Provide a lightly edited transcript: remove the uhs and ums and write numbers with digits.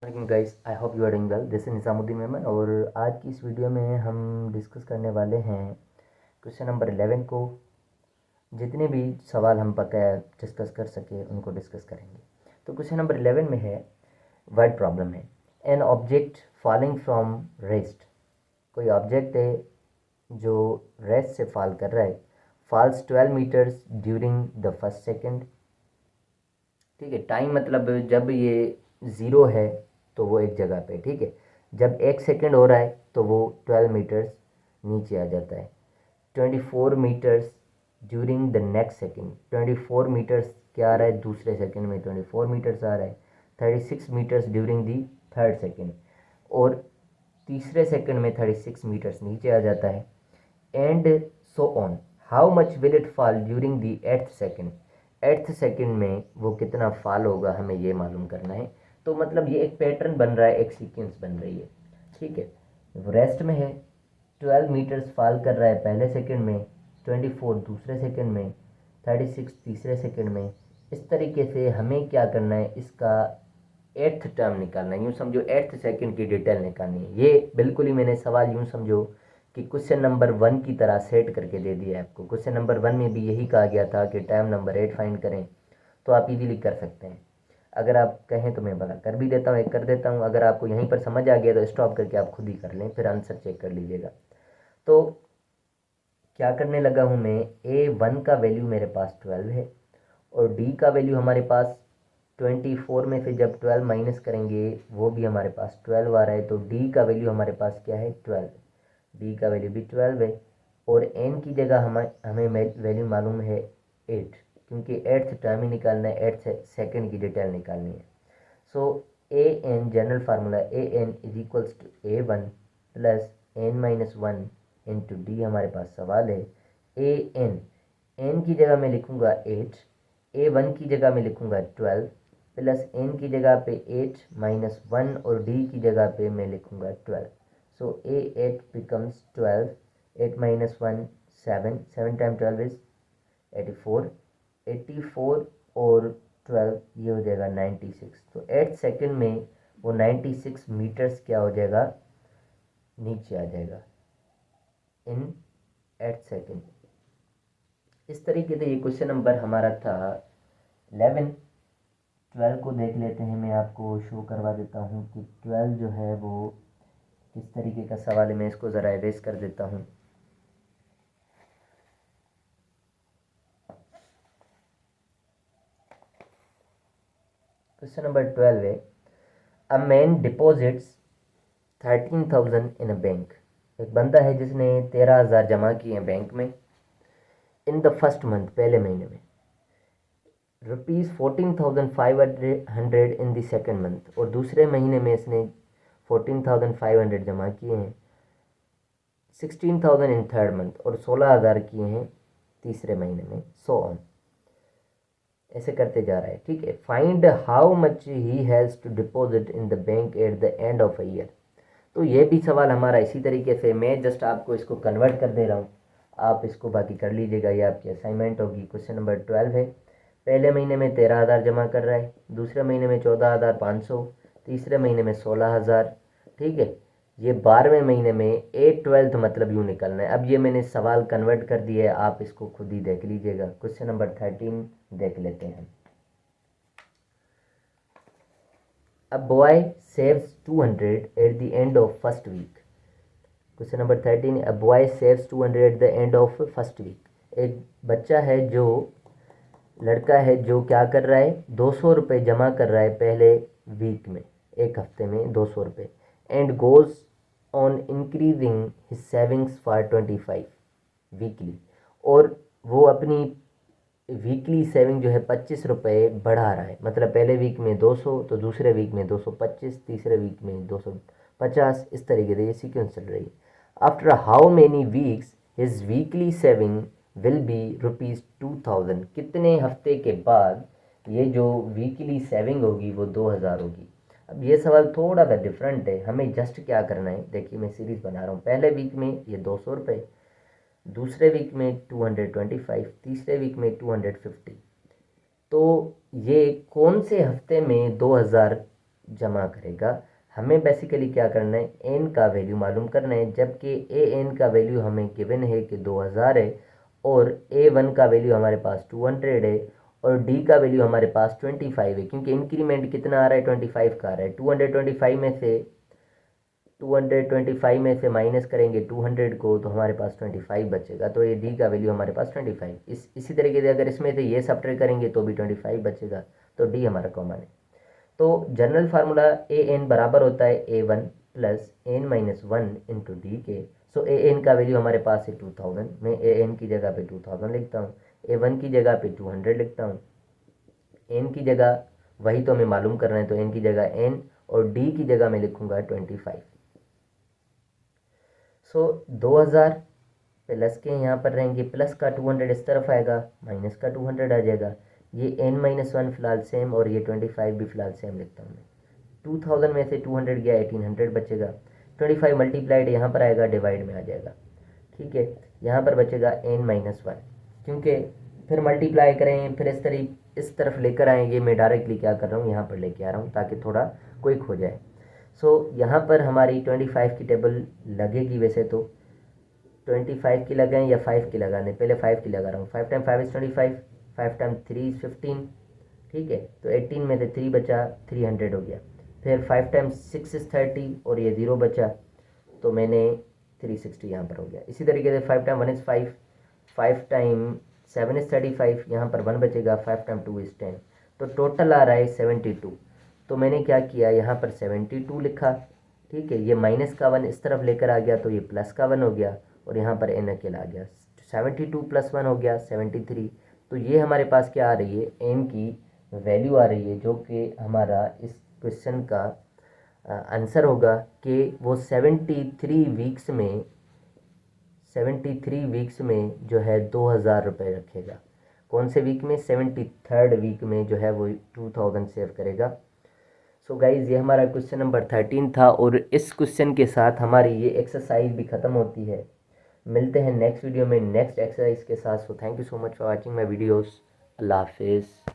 Morning guys, I hope you are doing well. This is Nizamuddin Memon और आज की इस वीडियो में हम डिस्कस करने वाले हैं क्वेश्चन नंबर 11 को। जितने भी सवाल हम बकाया डिस्कस कर सके उनको डिस्कस करेंगे। तो क्वेश्चन नंबर 11 में है, वर्ड प्रॉब्लम है। An object falling from rest, कोई ऑब्जेक्ट है जो रेस्ट से फॉल कर रहा है, falls 12 meters during the first second. ठीक है, टाइम मतलब जब ये ज़ीरो है तो वो एक जगह पे, ठीक है, जब 1 सेकेंड हो रहा है तो वो 12 मीटर्स नीचे आ जाता है। 24 meters during the next second, 24 meters क्या आ रहा है, दूसरे सेकेंड में 24 मीटर्स आ रहा है। 36 meters during the third second, और तीसरे सेकेंड में 36 मीटर्स नीचे आ जाता है। And so on, how much will it fall during the eighth second, eighth second में वो कितना फॉल होगा, हमें ये मालूम करना है। तो मतलब ये एक पैटर्न बन रहा है, एक सीक्वेंस बन रही है। ठीक है, रेस्ट में है, 12 मीटर्स फॉल कर रहा है पहले सेकेंड में, 24 दूसरे सेकेंड में, 36 तीसरे सेकेंड में। इस तरीके से हमें क्या करना है, इसका एट्थ टर्म निकालना है। यूँ समझो एट्थ सेकेंड की डिटेल निकालनी है। ये बिल्कुल ही मैंने सवाल यूँ समझो कि क्वेश्चन नंबर 1 की तरह सेट करके दे दिया है आपको। क्वेश्चन नंबर 1 में भी यही कहा गया था कि टर्म नंबर 8 फाइंड करें, तो आप इजीली कर सकते हैं। अगर आप कहें तो मैं भला कर भी देता हूँ, एक कर देता हूँ। अगर आपको यहीं पर समझ आ गया तो स्टॉप करके आप खुद ही कर लें, फिर आंसर चेक कर लीजिएगा। तो क्या करने लगा हूँ मैं, A1 का वैल्यू मेरे पास 12 है और D का वैल्यू हमारे पास 24 में से जब 12 माइनस करेंगे वो भी हमारे पास 12 आ रहा है, तो D का वैल्यू हमारे पास क्या है, 12। D का वैल्यू भी 12 है, और N की जगह हमें वैल्यू मालूम है 8, क्योंकि एट्थ टर्म ही निकालना है, एट्थ सेकेंड की डिटेल निकालनी है। So AN general formula, AN is equals to A1 plus N-1 into D हमारे पास सवाल है। N की जगह मैं लिखूँगा 8, A1 की जगह मैं लिखूँगा 12 प्लस N की जगह पे 8 माइनस 1 और D की जगह पे मैं लिखूँगा 12। सो A8 becomes 12, 8 minus 1 7, 7 time 12 is 84, 84 और 12 ये हो जाएगा 96। तो 8 सेकेंड में वो 96 मीटर्स क्या हो जाएगा, नीचे आ जाएगा इन 8 सेकेंड। इस तरीके से ये क्वेश्चन नंबर हमारा था 11। 12 को देख लेते हैं, मैं आपको शो करवा देता हूँ कि 12 जो है वो किस तरीके का सवाल है। मैं इसको ज़रा एरेज कर देता हूँ। क्वेश्चन नंबर 12 है, a man deposits 13,000 in a bank. एक बंदा है जिसने 13,000 जमा किए हैं बैंक में। इन द फर्स्ट मंथ, पहले महीने में, ₹14,500 इन द सेकेंड मंथ, और दूसरे महीने में इसने 14,500 जमा किए हैं। 16,000 इन थर्ड मंथ, और 16,000 किए हैं तीसरे महीने में। सो ऑन, ऐसे करते जा रहा है। ठीक है, find how much he has to deposit in the bank at the end of a year. तो ये भी सवाल हमारा इसी तरीके से, मैं जस्ट आपको इसको कन्वर्ट कर दे रहा हूँ, आप इसको बाकी कर लीजिएगा, ये आपकी असाइनमेंट होगी। क्वेश्चन नंबर 12 है, पहले महीने में 13,000 जमा कर रहा है, दूसरे महीने में 14,500, तीसरे महीने में 16,000। ठीक है, ये 12वें महीने में 8/12 मतलब यूँ निकलना है। अब ये मैंने सवाल कन्वर्ट कर दिया है, आप इसको खुद ही देख लीजिएगा। क्वेश्चन नंबर 13 देख लेते हैं। A boy saves 200 at the end of first week. Question number 13, a boy saves 200 at the end of first week। एक बच्चा है जो, लड़का है जो क्या कर रहा है, 200 रुपये जमा कर रहा है पहले वीक में, एक हफ्ते में 200 रुपये। And goes on increasing his savings for 25 weekly, और वो अपनी वीकली सेविंग जो है 25 रुपये बढ़ा रहा है। मतलब पहले वीक में 200, तो दूसरे वीक में 225, तीसरे वीक में 250, इस तरीके से ये सीक्वेंस चल रही है। After how many weeks his weekly saving will be ₹2,000। कितने हफ्ते के बाद ये जो वीकली सेविंग होगी वो 2,000 होगी। अब ये सवाल थोड़ा सा डिफरेंट है, हमें जस्ट क्या करना है, देखिए मैं सीरीज़ बना रहा हूँ। पहले वीक में ये 200 रुपये, दूसरे वीक में 225, तीसरे वीक में 250। तो ये कौन से हफ्ते में 2,000 जमा करेगा। हमें बेसिकली क्या करना है, एन का वैल्यू मालूम करना है, जबकि ए एन का वैल्यू हमें गिवन है कि 2000 है और ए वन का वैल्यू हमारे पास 200 है और डी का वैल्यू हमारे पास 25 है, क्योंकि इंक्रीमेंट कितना आ रहा है, 25 का आ रहा है। 225 में से माइनस करेंगे 200 को तो हमारे पास 25 बचेगा, तो ये डी का वैल्यू हमारे पास 25। इसी तरीके से अगर इसमें से ये सब्ट्रैक्ट करेंगे तो भी 25 बचेगा, तो डी हमारा कॉमन है। तो जनरल फार्मूला ए एन बराबर होता है a one plus n minus one into d के। सो ए एन का वैल्यू हमारे पास है 2000, मैं ए एन की जगह पे 2000 लिखता हूँ, ए वन की जगह पे 200 लिखता हूँ, एन की जगह वही तो हमें मालूम करना है, तो एन की जगह एन और डी की जगह मैं लिखूंगा 25। सो 2000 प्लस के यहाँ पर रहेंगे, प्लस का 200 इस तरफ आएगा, माइनस का 200 आ जाएगा। ये n माइनस वन फिलहाल सेम और ये 25 भी फिलहाल सेम लिखता हूँ मैं। 2000 में से 200 गया, 1800 बचेगा। 25 मल्टीप्लाइड यहाँ पर आएगा, डिवाइड में आ जाएगा, ठीक है। यहाँ पर बचेगा n माइनस वन, क्योंकि फिर मल्टीप्लाई करें फिर इस तरफ लेकर आएंगे। मैं डायरेक्टली क्या कर रहा हूँ, यहाँ पर लेके आ रहा हूँ ताकि थोड़ा क्विक हो जाए। सो यहाँ पर हमारी 25 की टेबल लगेगी, वैसे तो 25 की लगाएं या 5 की लगाने, पहले 5 की लगा रहा हूँ। 5 टाइम 5 इज़ 25, 5 टाइम 3 इज़ 15, ठीक है। तो 18 में से 3 बचा, 300 हो गया। फिर 5 टाइम 6 इज़ 30 और ये 0 बचा, तो मैंने 360 यहाँ पर हो गया। इसी तरीके से 5 टाइम 1 इज़ 5, 5 टाइम 7 इज़ 35, यहाँ पर 1 बचेगा। 5 टाइम 2 इज़ 10, तो टोटल आ रहा है 72। तो मैंने क्या किया, यहाँ पर 72 लिखा, ठीक है। ये माइनस का 1 इस तरफ लेकर आ गया तो ये प्लस का 1 हो गया और यहाँ पर एन अकेला आ गया। 72 प्लस 1 हो गया 73। तो ये हमारे पास क्या आ रही है, एन की वैल्यू आ रही है, जो कि हमारा इस क्वेश्चन का आंसर होगा कि वो 73 वीक्स में जो है 2000 रुपये रखेगा। कौन से वीक में, 73rd वीक में जो है वो 2000 सेव करेगा। सो गाइज़, ये हमारा क्वेश्चन नंबर 13 था और इस क्वेश्चन के साथ हमारी ये एक्सरसाइज भी ख़त्म होती है। मिलते हैं नेक्स्ट वीडियो में नेक्स्ट एक्सरसाइज के साथ। So thank you so much for watching my videos. अल्लाह हाफिज़।